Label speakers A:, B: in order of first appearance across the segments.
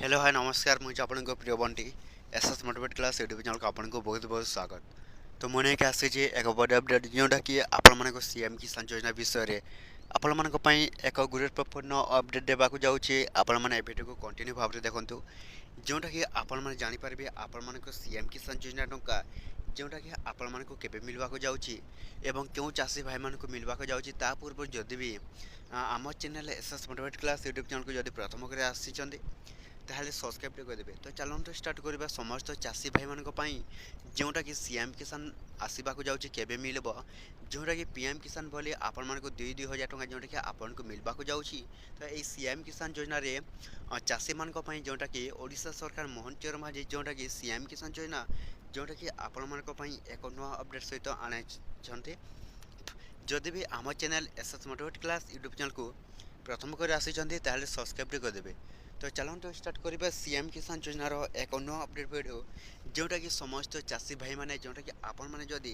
A: Hello hi नमस्कार मुझे आपको प्रिय Bunty SS motivate class YouTube channel को आपको बहुत बहुत स्वागत। तो मन के आसी एक बड़ अपडेट जोटा कि आपण सीएम किसान योजना विषय आपण एक गुरुत्वपूर्ण अपडेट देवाक जाऊँगी। आपण मैंने भिडियो को कंटिन्यू भाव में देखूँ जोटा कि आपण मैंने जानीपारे आपण सीएम किसान योजना टंका जोटा कि आपण मानक केबे मिलवाक जाउछि एवं क्यों चाषी भाई मानक मिलवाक जाउछि ता पूर्व जदि भी आम channel SS motivate class YouTube channel को जदि प्रथम करे आसिचंदी ताहले सब्सक्राइब करदेवे। तो चलते स्टार्ट करवा समस्त चाषी भाई मानी जोटा कि सीएम किसान आसवाक जाऊँगी केबे मिल जोटा कि पीएम किसान भली आपण मानक 2,000 टंका जोटा कि आपण को मिलवाक जाऊँगी। तो यही सीएम किसान योजना रे चाषी मानी जोटा कि ओडिशा सरकार मोहन चरण माझी जोटा कि सीएम किसान योजना जोटा कि आपण मानी एक नुआ अपडेट सहित आने जदि भी आम channel SS motivate class YouTube channel को प्रथम कर आसी सब्सक्राइब करदेवे। तो चलते स्टार्ट करवा सीएम किसान योजनार एक नुआ अपडेट वीडियो जोटा कि समस्त चाषी भाई मैंने जोटा कि आपण मैंने जदि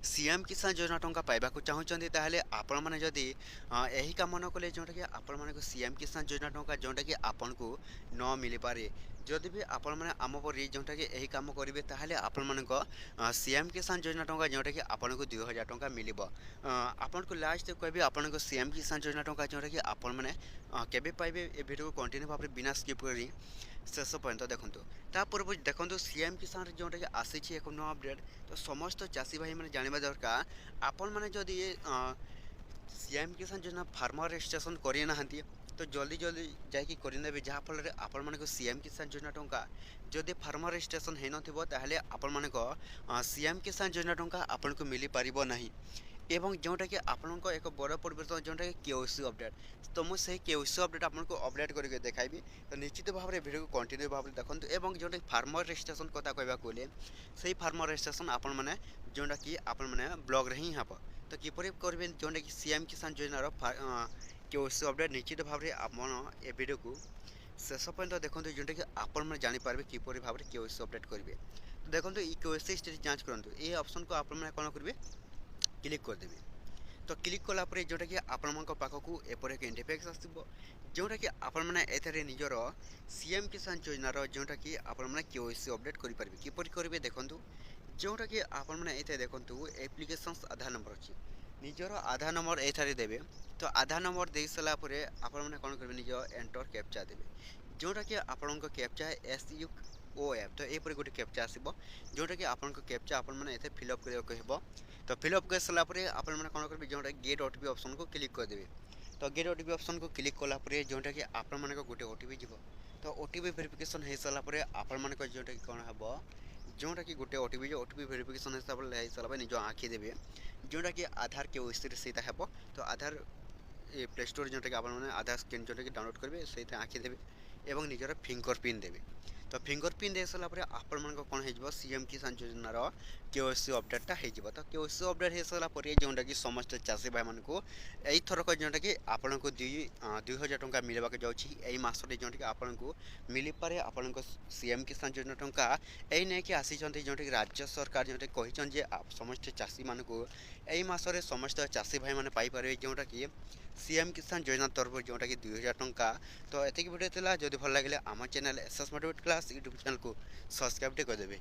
A: सीएम किसान योजना टंका पाइबाक चाहूँगी ताहले आपण मैंने जदि यही काम न कले जोटा कि आपण मानक सीएम किसान योजना टंका जोटा कि आपण को न मिल पारे जदि भी आपण मैंने आम परी जोटा कि यही काम करेंगे ताहले आपण मानक सीएम किसान योजना टंका जोटा कि आपण को 2,000 टंका मिल आपण को लास्ट कहबी आपण को सीएम किसान योजना टंका जोटा कि आपण मैंने केबे पाइबे ए वीडियो को कंटिन्यू भाव में बिना स्किप करी शेष पर्यंत देखूँ। ता पूर्व देखो सीएम किसान जोटा कि आसी एक नुआ अपडेट तो समस्त चाषी भाई मैंने जानवा दरकार आपण मैंने जदि सीएम किसान योजना फार्मर रजिस्ट्रेशन करना तो जल्दी जल्दी जाकि करदे जहाँफल आपण मानक सीएम किसान योजना टंका जदि फार्मर रजिस्ट्रेशन हो नाले आपण मानक सीएम किसान योजना टंका आपण को मिल पार ना एवं जोटा कि आपण एक बड़ परिवर्तन जोटा कि केओसी अपडेट तो मुझे केओसी अपडेट आपको अपडेट करके देखाइबी। तो निश्चित भाव में वीडियो को कंटिन्यू भाव में देखते एवं जोटा फार्मर रजिस्ट्रेशन कथा कहवा गले से फार्मर रजिस्ट्रेशन आपण मैंने जोटा कि आपण मैंने ब्लॉग रे ही हम तो किपर करेंगे जोटा कि सीएम किसान योजनार केओसी अपडेट निश्चित भाव में आप वीडियो को शेष पर्यटन देखते जोटा कि आपण मैंने जानीपारे किपर भाव में केओसी अपडेट करेंगे। तो देखो ये केओसी स्टेट जांच करूँ ये ऑप्शन को आपण मैंने कौन करेंगे क्लिक करदेवे। तो क्लिक कलापर जोटा कि आपण पाखक एपर एक इंटरफेस आसो जोटा कि आपण मैंने एथरे निजर सीएम किसान योजनार जोटा कि आपण मैंने केओसी अपडेट करेंगे किपर करेंगे देखूँ जोटा कि आपण मैंने ये देखूँ एप्लिकेशन आधार नंबर अच्छी निजर आधार नंबर एथारे देवे। तो आधार नंबर दे सारापर आपण मैंने कौन करेंगे निज एंटर कैप्चा देवे जोटा कि आपण कैप्चा SUOF तो यहपर गोटे कैप्चा आसो जोटा कि आपण कैप्चा आपण मैंने ये फिलअप करने तो फिलअप कर सारापर आपण मैंने कौन करेंगे जोटा गेट ओटीपी ऑप्शन को क्लिक करदेवे। तो गेट ओटीपी ऑप्शन को क्लिक कलापर जोटा कि आपण मानक गोटे ओटीपी जीव तो ओटीपी वेरिफिकेशन हो सारापर आपण मानक जोटा कि कौन हम जोटा कि गोटे ओटीपी वेरिफिकेशन हिसाब से सारा निज आँखि देवे जोटा कि आधार के सहीटा हे तो आधार प्ले स्टोर जोटा कि आपने आधार स्क्रीन जोटा कि डाउनलोड करेंगे से आँखि देवे एवं निजर फिंगर प्रिंट देवे। तो फिंगर प्रिंट दे सारापर आपण मानक कौन हो सीएम किसान योजनार केओसी अपडेटा हो। तो केओसी अपडेट हो सारापर जोटा कि समस्त चाषी भाई मानक यही थरक जोटा कि आपण को 2,000 टंका मिलवाक जाऊँगी यही मसटे जोटा कि आपण को मिल पारे आपण सीएम किसान योजना टंका यही नहीं कि आसी जोटा कि राज्य सरकार जोटा कहते समस्त चाषी मानक यही मसरे समस्त चाषी भाई मैंने पाइपर जोटा कि सीएम किसान योजना तरफ जोटा कि 2,000 टंका। तो एतिक वीडियो जदि भल लगे आम channel SS motivate class YouTube channel को सब्सक्राइब करदेवे।